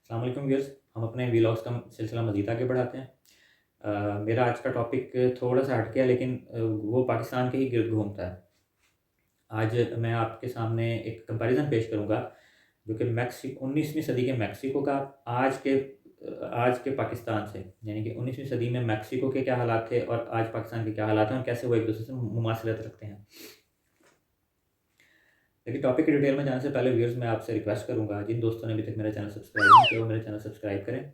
अस्सलाम वालेकुम व्यूअर्स। हम अपने व्लॉग्स का सिलसिला मज़ीद आगे बढ़ाते हैं। मेरा आज का टॉपिक थोड़ा-सा हट के है, लेकिन वो पाकिस्तान के ही गिर्द घूमता है। आज मैं आपके सामने एक कंपैरिज़न पेश करूँगा जो कि 19वीं सदी के मेक्सिको का आज के पाकिस्तान से, यानी कि 19वीं सदी में मेक्सिको के क्या हालात थे और आज पाकिस्तान के क्या हालात हैं और कैसे वो एक-दूसरे से मुमासिलत रखते हैं। लेकिन टॉपिक की डिटेल में जाने से पहले व्यूअर्स, मैं आपसे रिक्वेस्ट करूँगा, जिन दोस्तों ने अभी तक मेरा चैनल सब्सक्राइब नहीं किया वो मेरे चैनल सब्सक्राइब करें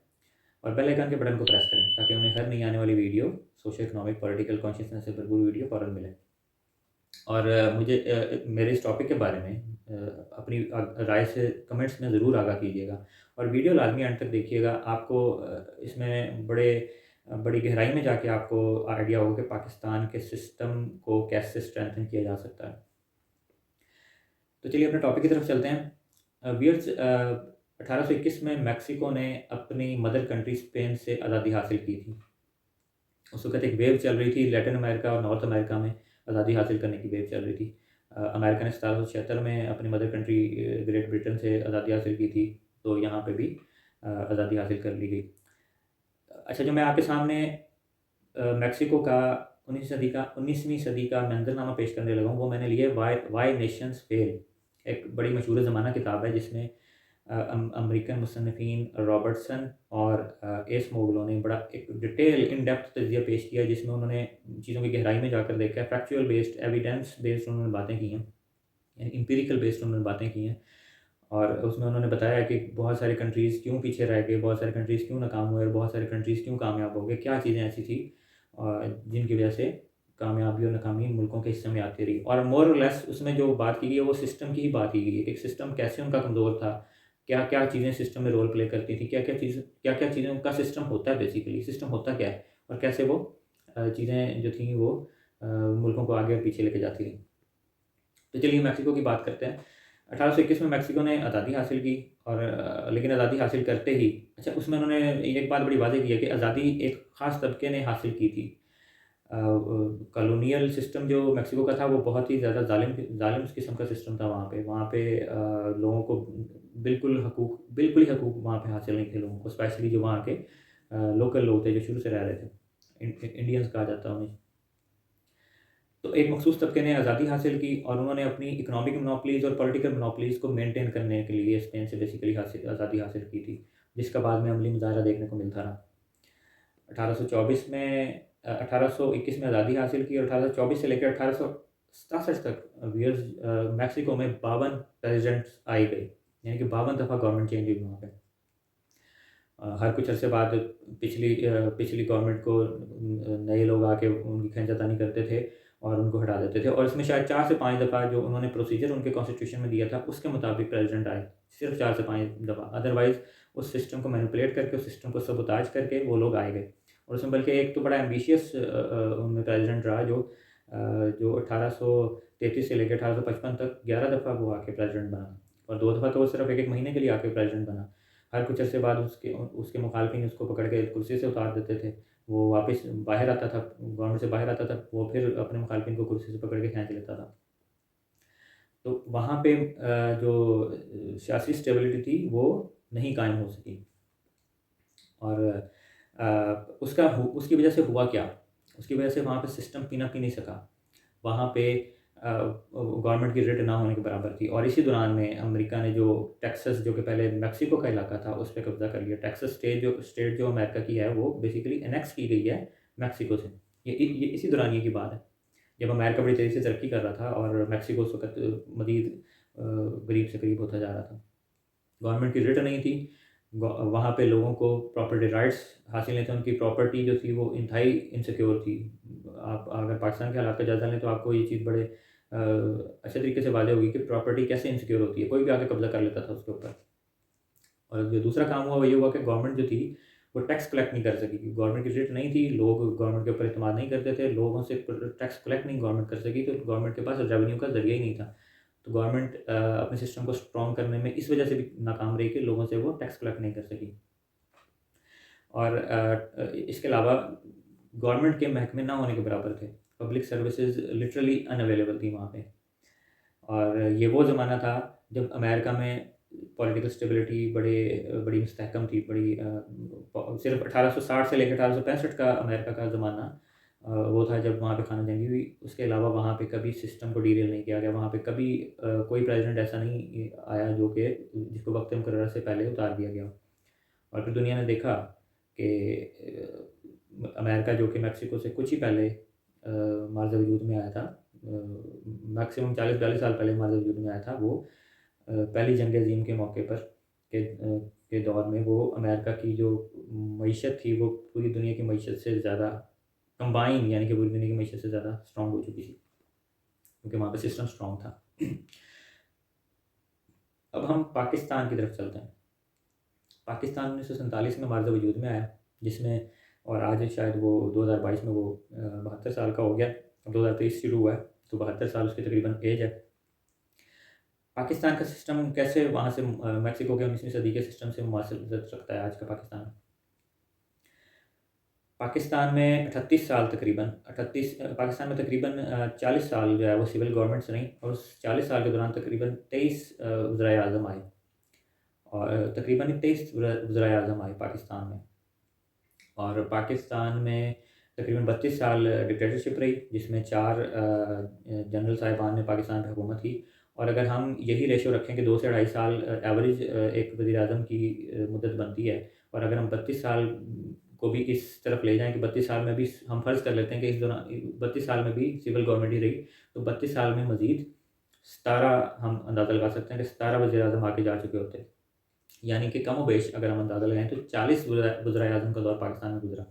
और बेल आइकन के बटन को प्रेस करें ताकि उन्हें हर नई आने वाली video, social economic political consciousness से भरपूर वीडियो फ़ौरन मिले। और मेरे इस टॉपिक के बारे में अपनी राय से कमेंट्स में ज़रूर आगाह कीजिएगा और वीडियो लाजमी एंड तक देखिएगा। आपको इसमें बड़ी गहराई में जाके आपको आइडिया होगा कि पाकिस्तान के सिस्टम को कैसे स्ट्रेंथन किया जा सकता है। तो चलिए अपने टॉपिक की तरफ चलते हैं। व्यूअर्स, 1821 में मेक्सिको ने अपनी मदर कंट्री स्पेन से आज़ादी हासिल की थी। उस वक़्त एक वेव चल रही थी लैटिन अमेरिका और नॉर्थ अमेरिका में आज़ादी हासिल करने की वेव चल रही थी। अमेरिका ने 1776 में अपनी मदर कंट्री ग्रेट ब्रिटेन से आज़ादी हासिल की थी, तो यहाँ पे भी आज़ादी हासिल कर ली गई। अच्छा, जो मैं आपके सामने मेक्सिको का 19वीं सदी का मंज़रनामा पेश करने लगा हूँ, वो मैंने लिया है व्हाई नेशंस फेल। एक बड़ी मशहूर ज़माना किताब है जिसमें अमेरिकन मुसन्निफ़ीन रॉबर्टसन और एस मोगलो ने बड़ा एक डिटेल इन डेप्थ तज़िया पेश किया, जिसमें उन्होंने चीज़ों की गहराई में जाकर देखा है। फैक्चुअल बेस्ड, एविडेंस बेस्ड उन्होंने बातें की हैं, यानी एम्पिरिकल बेस्ड उन्होंने बातें की हैं। और उसमें उन्होंने बताया कि बहुत सारी कंट्रीज़ क्यों पीछे रह गए, बहुत सारी कंट्रीज़ क्यों नाकाम हुए और बहुत सारी कंट्रीज़ क्यों कामयाब हो गए, क्या चीज़ें ऐसी थी जिनकी वजह से कामयाबी और नाकामी मुल्कों के हिस्से में आती रही। और मोर और लेस उसमें जो बात की गई है वो सिस्टम की ही बात की गई है कि सिस्टम कैसे उनका कमज़ोर था, क्या-क्या चीज़ें सिस्टम में रोल प्ले करती थी, क्या-क्या चीज़ें उनका सिस्टम होता है, बेसिकली सिस्टम होता क्या है और कैसे वो चीज़ें जो थी वो मुल्कों को आगे और पीछे लेके जाती रहीं। तो चलिए मेक्सिको की बात करते हैं। 1821 में मेक्सिको ने आज़ादी हासिल की और लेकिन आज़ादी हासिल करते ही, अच्छा, उसमें उन्होंने एक बात बड़ी वाज़ेह की है कि आज़ादी एक ख़ास तबके ने हासिल की थी। कॉलोनियल सिस्टम जो मेक्सिको का था वो बहुत ही ज़्यादा ज़ालिम किस्म का सिस्टम था वहाँ पे। लोगों को बिल्कुल ही हकूक़ वहाँ पे हासिल नहीं थे लोगों को, स्पेशली जो वहाँ के लोकल लोग थे जो शुरू से रह रहे थे। इंडियंस कहा जाता है उन्हें। तो एक मखसूस तबके ने आज़ादी हासिल की और उन्होंने अपनी इकोनॉमिक मोनोपोलीज़ और पॉलिटिकल मोनोपोलीज़ को मेंटेन करने के लिए स्पेन से बेसिकली आज़ादी हासिल की थी, जिसका बाद में अमली मुज़ाहरा देखने को मिलता रहा। 1824 में 1821 में आज़ादी हासिल की और 1824 से लेकर 1867 तक मेक्सिको में 52 प्रेज़िडेंट्स आए गए, यानी कि 52 दफ़ा गवर्नमेंट चेंज हुई वहाँ पे। हर कुछ अरसे बाद पिछली गवर्नमेंट को नए लोग आके उनकी खींचातानी करते थे और उनको हटा देते थे और इसमें शायद 4 से 5 दफ़ा जो उन्होंने प्रोसीजर उनके कॉन्स्टिट्यूशन में दिया था, उसके मुताबिक प्रेज़िडेंट आए। सिर्फ़ 4 से 5 दफ़ा, अदरवाइज़ उस सिस्टम को मैनिपुलेट करके, उस सिस्टम को सबोटाज करके वो लोग आए गए। और उसमें बल्कि एक तो बड़ा एम्बिशियस उनमें प्रेज़िडेंट रहा जो 1833 से लेकर 1855 तक 11 दफ़ा वो आके प्रेज़िडेंट बना और 2 दफ़ा तो वो सिर्फ़ 1-1 महीने के लिए आके प्रेज़िडेंट बना। हर कुछ अरसे बाद उसके मुखालिफिन उसको पकड़ के कुर्सी से उतार देते थे। वो वापस बाहर आता था, गवर्नमेंट से बाहर आता था, वो फिर अपने मुखालिफिन को कुर्सी से पकड़ के खींच लेता था। तो वहाँ पे जो सियासी स्टेबिलिटी थी वो नहीं कायम हो सकी और उसकी वजह से हुआ क्या? उसकी वजह से वहाँ पे सिस्टम पी नहीं सका। वहाँ पे गवर्नमेंट की रिट ना होने के बराबर थी और इसी दौरान में अमेरिका ने जो टेक्सास, जो कि पहले मेक्सिको का इलाका था, उस पे कब्ज़ा कर लिया। टेक्सास स्टेट जो अमेरिका की है वो बेसिकली एनेक्स की गई है मेक्सिको से। ये इसी दौरान ये की बात है, जब अमेरिका बड़ी तेज़ी से तरक्की कर रहा था और मेक्सिको उस वक़्त मज़ीद करीब से करीब होता जा रहा था। गवर्नमेंट की रिट नहीं थी, वहाँ पे लोगों को प्रॉपर्टी राइट्स हासिल नहीं थे, उनकी प्रॉपर्टी जो थी वो इंतहाई इनसिक्योर थी। आप अगर पाकिस्तान के हालात का जायज़ा लें तो आपको ये चीज़ बड़े अच्छे तरीके से वाज़ेह होगी कि प्रॉपर्टी कैसे इनसिक्योर होती है, कोई भी आके कब्ज़ा कर लेता था उसके ऊपर। और जो दूसरा काम हुआ वो ये हुआ कि गवर्नमेंट जो थी वो टैक्स कलेक्ट नहीं कर सकी, क्योंकि गवर्नमेंट की रेट नहीं थी, लोग गवर्नमेंट के ऊपर इत्मीनान नहीं करते थे, लोगों से टैक्स कलेक्ट नहीं गवर्नमेंट कर सकी, तो गवर्नमेंट के पास रेवेन्यू का ज़रिया ही नहीं था। तो गवर्नमेंट अपने सिस्टम को स्ट्रॉन्ग करने में इस वजह से भी नाकाम रही कि लोगों से वो टैक्स कलेक्ट नहीं कर सकी। और इसके अलावा गवर्नमेंट के महकमे ना होने के बराबर थे, पब्लिक सर्विसेज लिटरली अनअवेलेबल थी वहाँ पे। और ये वो ज़माना था जब अमेरिका में पॉलिटिकल स्टेबिलिटी बड़ी मुस्तहकम थी, सिर्फ 1860 से लेकर 1865 का अमेरिका का ज़माना वो था जब वहाँ पे खाना जंगी हुई। उसके अलावा वहाँ पे कभी सिस्टम को डीरेल नहीं किया गया, वहाँ पे कभी कोई प्रेसिडेंट ऐसा नहीं आया जो कि जिसको वक्त मुकर्रर से पहले उतार दिया गया। और फिर दुनिया ने देखा कि अमेरिका जो कि मैक्सिको से कुछ ही पहले मार्ज़ वजूद में आया था, मैक्सिमम 40-42 साल पहले मार्ज़ वजूद में आया था, वो पहली जंग अज़ीम के मौके पर के दौर में वो अमेरिका की जो मईशत थी वो पूरी दुनिया की मईशत से ज़्यादा कंबाइन, यानी कि पूरी दुनिया की मईशत से ज़्यादा स्ट्रॉन्ग हो चुकी थी, क्योंकि वहाँ पे सिस्टम स्ट्रॉन्ग था। अब हम पाकिस्तान की तरफ चलते हैं। पाकिस्तान 1947 में मार्ज़ वजूद में आया, जिसमें और आज शायद वो 2022 में वो 72 साल का हो गया। अब 2023 शुरू हुआ है, तो 72 साल उसकी तकरीबन एज है। पाकिस्तान का सिस्टम कैसे वहाँ से मैक्सिको के 19वीं सदी के सिस्टम से मुमासिलत रखता है आज का पाकिस्तान? पाकिस्तान में 38 साल तकरीबन 38 पाकिस्तान में तकरीबन 40 साल जो है वो सिविल गवर्नमेंट से रही, और उस 40 साल के दौरान तकरीबन 23 वज़राए आज़म आए, और तकरीबन 23 वज़राए आज़म आए पाकिस्तान में। और पाकिस्तान में तकरीबन 32 साल डिक्टेटरशिप रही, जिसमें 4 जनरल साहिबान ने पाकिस्तान पर हुकूमत की। और अगर हम यही रेशो रखें कि 2 से 2.5 साल एवरेज एक वज़ीर-ए-आज़म की मुद्दत बनती है, और अगर हम 32 साल को भी इस तरफ ले जाएँ कि 32 साल में भी हम फ़र्ज़ कर लेते हैं कि इस दौरान 32 साल में भी सिविल गवर्नमेंट ही रही, तो 32 साल में मज़ीद 17 हम अंदाज़ा लगा सकते हैं कि 17 वज़ीर-ए-आज़म आके जा चुके होते हैं। यानी कि कमोबेश अगर हम अंदाज़ा लगाएँ तो 40 वज़ीर-ए-आज़म का दौर पाकिस्तान में गुज़रा।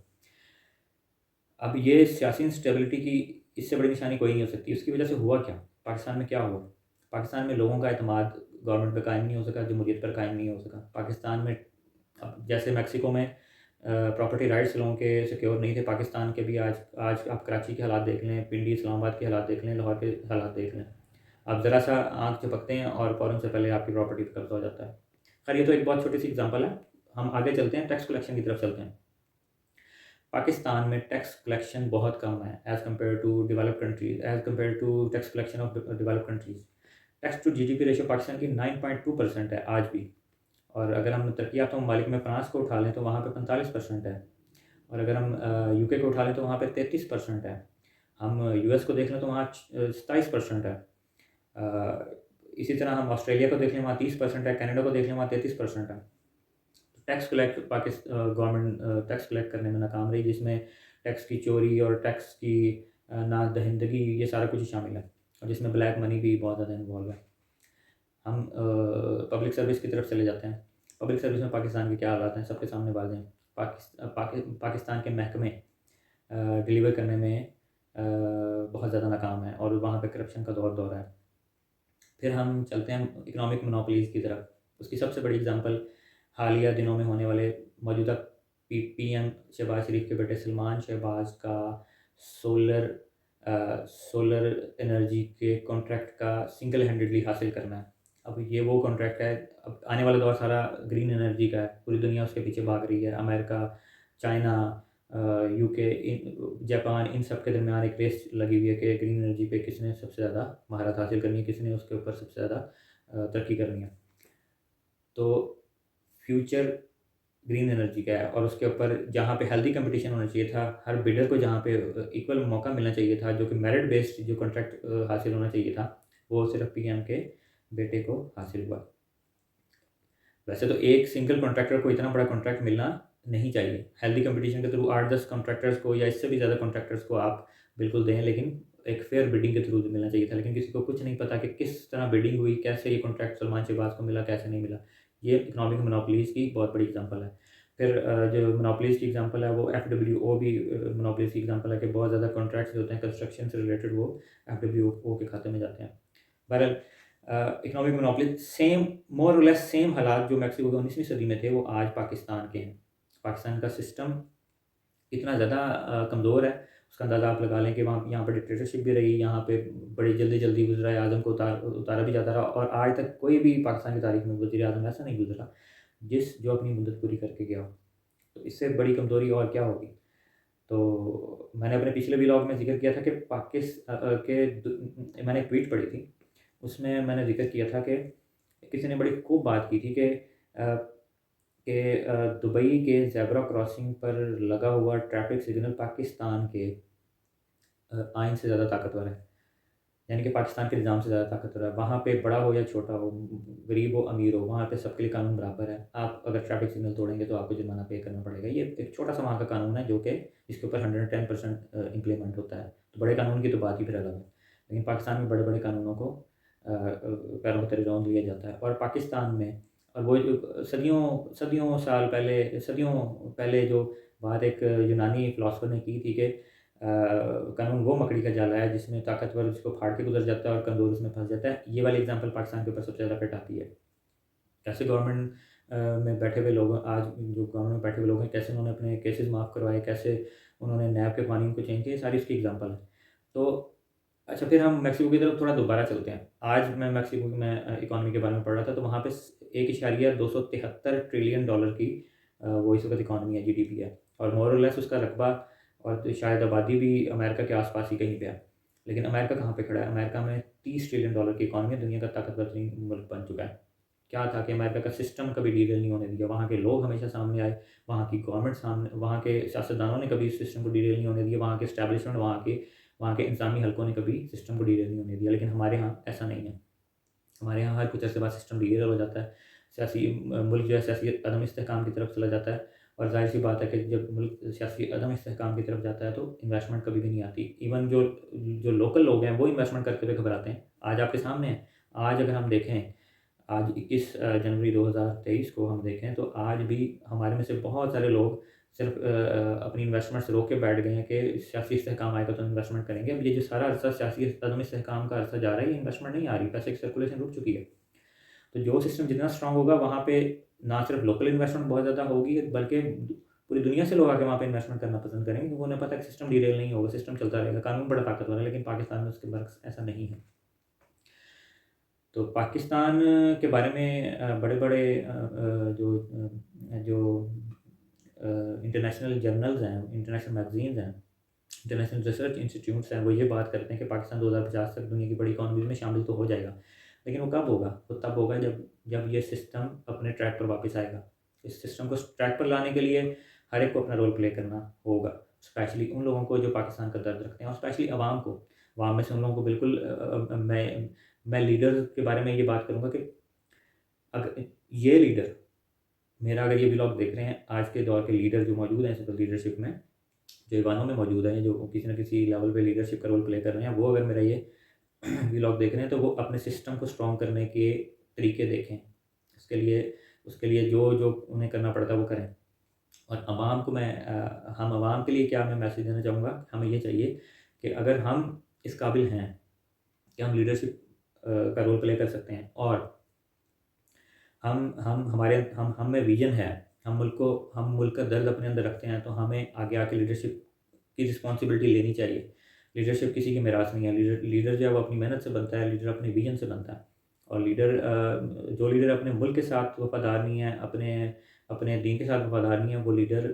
अब ये सियासी इंस्टेबिलिटी की इससे बड़ी निशानी कोई नहीं हो सकती। उसकी वजह से हुआ क्या? पाकिस्तान में क्या हुआ? पाकिस्तान में लोगों का एतमाद गवर्नमेंट पे कायम नहीं हो सका, जमहूरियत पर कायम नहीं हो सका। पाकिस्तान में अब जैसे मैक्सिको में प्रॉपर्टी राइट्स लोगों के सिक्योर नहीं थे, पाकिस्तान के भी आज आज आप कराची के हालात देख लें, पिंडी इस्लामाबाद के हालात देख लें, लाहौर के हालात देख लें। आप ज़रा सा आँख झपकते हैं और फ़ौरन से पहले आपकी प्रॉपर्टी पे कब्ज़ा हो जाता है। खैर ये तो एक बहुत छोटी सी एग्ज़ाम्पल है। हम आगे चलते हैं, टैक्स कलेक्शन की तरफ चलते हैं। पाकिस्तान में टैक्स कलेक्शन बहुत कम है as compare to developed countries, as compare to tax collection of developed countries. Tax to GDP ratio Pakistan की 9.2% है आज भी। और अगर हम तरक्की याफ्ता ममालिक में फ्रांस को उठा लें तो वहाँ पे 45% है, और अगर हम यूके को उठा लें तो वहाँ पे 33% है। हम यूएस को देख लें तो वहाँ 27% है। इसी तरह हम ऑस्ट्रेलिया को देख लें, वहाँ 30% है। कनाडा को देख लें, वहाँ 33% है। गवर्नमेंट टैक्स कलेक्ट करने में नाकाम रही, जिसमें टैक्स की चोरी और टैक्स की ना दहिंदगी, ये सारा कुछ ही शामिल है, और जिसमें ब्लैक मनी भी बहुत ज़्यादा इन्वॉल्व है। हम पब्लिक सर्विस की तरफ चले जाते हैं। पब्लिक सर्विस में पाकिस्तान के क्या हालात हैं, सबके सामने बात हैं। पाकिस्तान के महकमे डिलीवर करने में बहुत ज़्यादा नाकाम है, और वहाँ पे करप्शन का दौर है। फिर हम चलते हैं इकनॉमिक मोनोपोलीज़ की तरफ। उसकी सबसे बड़ी एग्जांपल हालिया दिनों में होने वाले मौजूदा पीएम शहबाज शरीफ के बेटे सलमान शहबाज का सोलर एनर्जी के कॉन्ट्रैक्ट का सिंगल हैंडेडली हासिल करना है। अब ये वो कॉन्ट्रैक्ट है, अब आने वाला दौर सारा ग्रीन एनर्जी का है, पूरी दुनिया उसके पीछे भाग रही है। अमेरिका, चाइना, यूके, जापान, इन सब के दरमियान एक रेस लगी हुई है कि ग्रीन एनर्जी पे किसने सबसे ज़्यादा महारत हासिल करनी है, किसने उसके ऊपर सबसे ज़्यादा तरक्की करनी है। तो फ्यूचर ग्रीन एनर्जी का है, और उसके ऊपर जहाँ पे हेल्दी कंपटीशन होना चाहिए था, हर बिडर को जहाँ पे इक्वल मौका मिलना चाहिए था, जो कि मेरिट बेस्ड जो कॉन्ट्रैक्ट हासिल होना चाहिए था, वो सिर्फ पीएम के बेटे को हासिल हुआ। वैसे तो एक सिंगल कॉन्ट्रैक्टर को इतना बड़ा कॉन्ट्रैक्ट मिलना नहीं चाहिए। हेल्दी कंपटीशन के थ्रू 8-10 कॉन्ट्रैक्टर्स को या इससे भी ज़्यादा कॉन्ट्रैक्टर्स को आप बिल्कुल दें, लेकिन एक फेयर बिडिंग के थ्रू मिलना चाहिए था। लेकिन किसी को कुछ नहीं पता कि किस तरह बिडिंग हुई, कैसे ये कॉन्ट्रैक्ट सलमान शहबाज को मिला, कैसे नहीं मिला। ये इकनॉमिक मोनोपोलीज़ की बहुत बड़ी एग्जांपल है। फिर जो मोनोपोलीज़ की एग्जांपल है वो एफडब्ल्यूओ भी मोनोपोलीज़ की एग्जांपल है कि बहुत ज़्यादा कॉन्ट्रैक्ट्स होते हैं कंस्ट्रक्शन से रिलेटेड, वो एफडब्ल्यूओ के खाते में जाते हैं। बहरहाल इकनॉमिक मोनोपोली सेम, मोर और लेस सेम हालात जो मैक्सिको के 19वीं सदी में थे वो आज पाकिस्तान के हैं। पाकिस्तान का सिस्टम इतना ज़्यादा कमज़ोर है, उसका अंदाज़ा आप लगा लें कि वहाँ यहाँ पर डिक्टेटरशिप भी रही, यहाँ पे बड़ी जल्दी वज़ीर आज़म को उतारा भी जाता रहा, और आज तक कोई भी पाकिस्तान की तारीख में वज़ीर आज़म ऐसा नहीं गुजरा जो अपनी मुद्दत पूरी करके गया हो। तो इससे बड़ी कमज़ोरी और क्या होगी? तो मैंने अपने पिछले व्लॉग में ज़िक्र किया था कि मैंने एक ट्वीट पढ़ी थी, उसमें मैंने ज़िक्र किया था कि किसी ने बड़ी खूब बात की थी कि दुबई के ज़ेब्रा क्रॉसिंग पर लगा हुआ ट्रैफिक सिग्नल पाकिस्तान के आइन से ज़्यादा ताकतवर है। यानी कि पाकिस्तान के निज़ाम से ज़्यादा ताकतवर है। वहाँ पे बड़ा हो या छोटा हो, गरीब हो, अमीर हो, वहाँ पे सबके लिए कानून बराबर है। आप अगर ट्रैफिक सिग्नल तोड़ेंगे तो आपको जुर्माना पे करना पड़ेगा। ये एक छोटा-सा वहाँ का कानून है जो कि इसके ऊपर 110% इम्प्लीमेंट होता है। तो बड़े कानून की तो बात ही फिर अलग है। लेकिन पाकिस्तान में बड़े-बड़े कानूनों को पैरों के तले रौंद लिया जाता है। और पाकिस्तान में और वो जो सदियों साल पहले सदियों पहले जो बात एक यूनानी फ़िलॉसफ़र ने की थी कि कानून वो मकड़ी का जाला है जिसमें ताकतवर उसको फाड़ के गुज़र जाता है और कमज़ोर उसमें फँस जाता है। ये वाली एग्ज़ाम्पल पाकिस्तान के ऊपर सबसे ज़्यादा फिट आती है। कैसे गवर्नमेंट में बैठे हुए लोग आज जो गवर्नमेंट में बैठे हुए लोग हैं, कैसे उन्होंने अपने केसेज़ माफ़ करवाए, कैसे उन्होंने नैब के कानून को चेंज किया, ये सारी उसकी एग्ज़ाम्पल है। तो अच्छा, फिर हम मेक्सिको की तरफ थोड़ा दोबारा चलते हैं। आज मैं मेक्सिको में इकॉनमी के बारे में पढ़ रहा था, तो वहाँ पे 1.273 ट्रिलियन डॉलर की वो इस वक़्त इकॉनमी है, जीडीपी है। और मोर और लेस उसका रकबा और तो शायद आबादी भी अमेरिका के आस-पास ही कहीं पे है। लेकिन अमेरिका कहाँ पे खड़ा है? अमेरिका में 30 ट्रिलियन डॉलर की इकॉनमी है, दुनिया का ताकतवर तरीन मुल्क बन चुका है। क्या था कि अमेरिका का सिस्टम कभी डीरेल नहीं होने दिया, वहाँ के लोग हमेशा सामने आए, वहाँ की गवर्नमेंट सामने, वहाँ के सियासतदानों ने कभी इस सिस्टम को डीरेल नहीं होने दिया, वहाँ के एस्टैब्लिशमेंट, वहाँ के इंतज़ामी हलकों ने कभी सिस्टम को डीरेल नहीं होने दिया। लेकिन हमारे यहाँ ऐसा नहीं है। हमारे यहाँ हर कुछ अरसे बाद सिस्टम डीरेल हो जाता है। मुल्क जो है सियासी अदम इस्तेहकाम की तरफ चला जाता है और ज़ाहिर-सी बात है कि जब मुल्क सियासी अदम इस्तेहकाम की तरफ जाता है तो इन्वेस्टमेंट कभी भी नहीं आती। इवन जो जो लोकल लोग हैं वो इन्वेस्टमेंट करते हुए घबराते हैं। आज आपके सामने है, आज अगर हम देखें, आज 21 जनवरी 2023 को हम देखें तो आज भी हमारे में से बहुत सारे लोग सिर्फ़ अपनी इन्वेस्टमेंट से रोक के बैठ गए हैं कि सियासी इस्तेहकाम आएगा तो इन्वेस्टमेंट करेंगे। अब ये जो सारा अरसा सियासी अदम इस्तेहकाम का अरसा जा रहा है, ये इन्वेस्टमेंट नहीं आ रही, पैसे की सर्कुलेशन रुक चुकी है। तो जो सिस्टम जितना स्ट्रॉन्ग होगा वहाँ पे ना सिर्फ लोकल इन्वेस्टमेंट बहुत ज़्यादा होगी बल्कि पूरी दुनिया से लोग आके वहाँ पे इन्वेस्टमेंट करना पसंद करेंगे क्योंकि उन्हें पता है कि सिस्टम डीरेल नहीं होगा, सिस्टम चलता रहेगा, कानून बड़ा ताकतवर है, लेकिन पाकिस्तान में उसके बरक्स ऐसा नहीं है। तो पाकिस्तान के बारे में बड़े-बड़े जो इंटरनेशनल जर्नल्स हैं, इंटरनेशनल मैगज़ीन्स हैं, इंटरनेशनल रिसर्च इंस्टीट्यूट्स हैं, वो ये बात करते हैं कि पाकिस्तान 2050 तक दुनिया की बड़ी इकॉनमीज़ में शामिल तो हो जाएगा। लेकिन वो कब होगा? वो तब होगा जब ये सिस्टम अपने ट्रैक पर वापस आएगा। इस सिस्टम को ट्रैक पर लाने के लिए हर एक को अपना रोल प्ले करना होगा। स्पेशली उन लोगों को जो पाकिस्तान का दर्द रखते हैं और स्पेशली अवाम को। अवाम में से उन लोगों को बिल्कुल मैं लीडर के बारे में ये बात करूँगा कि अगर ये लीडर मेरा अगर ये व्लॉग देख रहे हैं, आज के दौर के लीडर जो मौजूद हैं इस वक़्त लीडरशिप में, जो ईवानों में मौजूद हैं, जो किसी न किसी लेवल पे लीडरशिप का रोल प्ले कर रहे हैं, वो अगर मेरा ये व्लॉग देख रहे हैं, तो वो अपने सिस्टम को स्ट्रॉन्ग करने के तरीके देखें। उसके लिए जो उन्हें करना पड़ता है, वो करें। और अवाम को हम अवाम के लिए क्या मैं मैसेज देना चाहूँगा, हमें ये चाहिए कि अगर हम इस काबिल हैं कि हम लीडरशिप का रोल प्ले कर सकते हैं और हम में विज़न है, हम मुल्क का दर्द अपने अंदर रखते हैं, तो हमें आगे आके लीडरशिप की रिस्पॉन्सिबिलिटी लेनी चाहिए। लीडरशिप किसी की मिरास नहीं है, लीडर जो है वो अपनी मेहनत से बनता है, लीडर अपने विज़न से बनता है। और जो लीडर अपने मुल्क के साथ वफ़ादार नहीं है, अपने अपने दीन के साथ वफ़ादार नहीं है, वो लीडर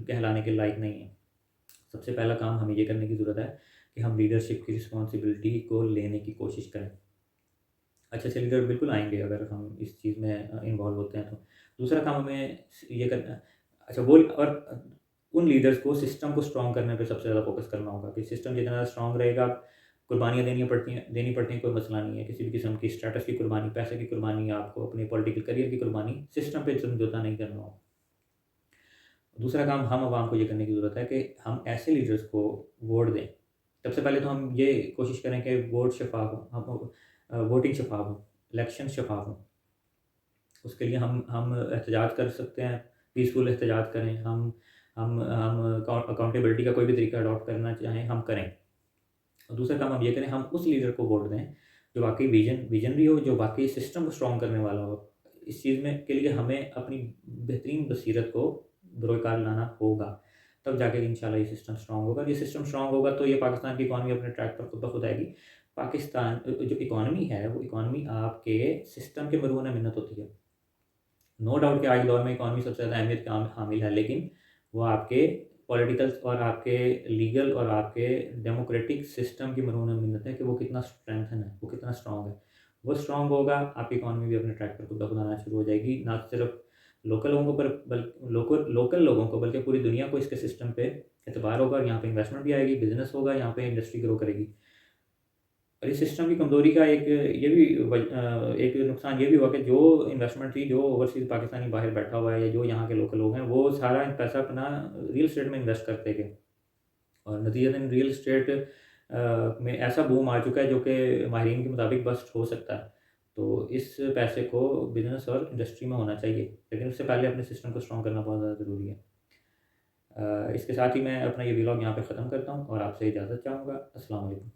कहलाने के लायक नहीं है। सबसे पहला काम हमें ये करने की ज़रूरत है कि हम लीडरशिप की रिस्पॉन्सिबिलिटी को लेने की कोशिश करें। अच्छे-अच्छे लीडर बिल्कुल आएँगे अगर हम इस चीज़ में इन्वॉल्व होते हैं तो। दूसरा काम हमें ये करना, अच्छा वो और उन लीडर्स को सिस्टम को स्ट्रॉन्ग करने पे सबसे ज़्यादा फ़ोकस करना होगा कि सिस्टम जितना ज़्यादा स्ट्रॉन्ग रहेगा, कुर्बानियाँ देनी पड़ती हैं, कोई मसला नहीं है। किसी भी किस्म की स्टेटस की कुर्बानी, पैसे की कुर्बानी, आपको अपने पॉलिटिकल करियर की कुर्बानी, सिस्टम पे समझौता नहीं करना होगा। दूसरा काम हम आवाम को ये करने की ज़रूरत है कि हम ऐसे लीडर्स को वोट दें। सबसे पहले तो हम ये कोशिश करें कि वोट शफ़ाफ़ हो, वोटिंग शफ़ाफ़ हो, इलेक्शन शफ़ाफ़ हो। उसके लिए हम एहतजाज कर सकते हैं, पीसफुल एहतजाज करें। हम अकाउंटेबिलिटी का कोई भी तरीका अडॉप्ट करना चाहें, हम करें। और दूसरा काम हम ये करें, हम उस लीडर को वोट दें जो वाक़ई विज़नरी हो, जो वाक़ई सिस्टम को स्ट्रॉन्ग करने वाला हो। इस चीज़ में के लिए हमें अपनी बेहतरीन बसीरत को बरोकार लाना होगा, तब जाके इंशाल्लाह ये सिस्टम स्ट्रॉन्ग होगा। ये सिस्टम स्ट्रॉन्ग होगा तो ये पाकिस्तान की इकॉनमी अपने ट्रैक पर खुद ब खुद आएगी। पाकिस्तान जो इकॉनमी है, वो इकॉनमी आपके सिस्टम के मरहून मिन्नत होती है। नो डाउट कि आज के दौर में इकॉनमी सबसे ज़्यादा अहमियत का हामिल है, लेकिन वो आपके पॉलिटिकल और आपके लीगल और आपके डेमोक्रेटिक सिस्टम की मरहून मिन्नत है कि वो कितना स्ट्रेंथन है, वो कितना स्ट्रॉन्ग है। वो स्ट्रॉन्ग होगा, आपकी इकॉनमी भी अपने ट्रैक पर खुद ब खुद आना शुरू हो जाएगी। ना सिर्फ लोकल लोगों को लोकल लोगों को, बल्कि पूरी दुनिया को इसके सिस्टम पे एतबार होगा और यहाँ पे इन्वेस्टमेंट भी आएगी, बिज़नेस होगा, यहाँ पे इंडस्ट्री ग्रो करेगी। और इस सिस्टम की कमज़ोरी का एक नुकसान ये भी हुआ कि जो इन्वेस्टमेंट थी, जो ओवरसीज़ पाकिस्तानी बाहर बैठा हुआ है या जो यहाँ के लोकल लोग हैं, वो सारा पैसा अपना रियल एस्टेट में इन्वेस्ट करते थे। और नतीजतन रियल एस्टेट में ऐसा बूम आ चुका है जो कि माहिरीन के मुताबिक बस्ट हो सकता है। तो इस पैसे को बिज़नेस और इंडस्ट्री में होना चाहिए, लेकिन उससे पहले अपने सिस्टम को स्ट्रॉन्ग करना बहुत ज़्यादा ज़रूरी है। इसके साथ ही मैं अपना ये व्लॉग यहाँ पे ख़त्म करता हूँ और आपसे इजाज़त चाहूँगा। अस्सलाम वालेकुम।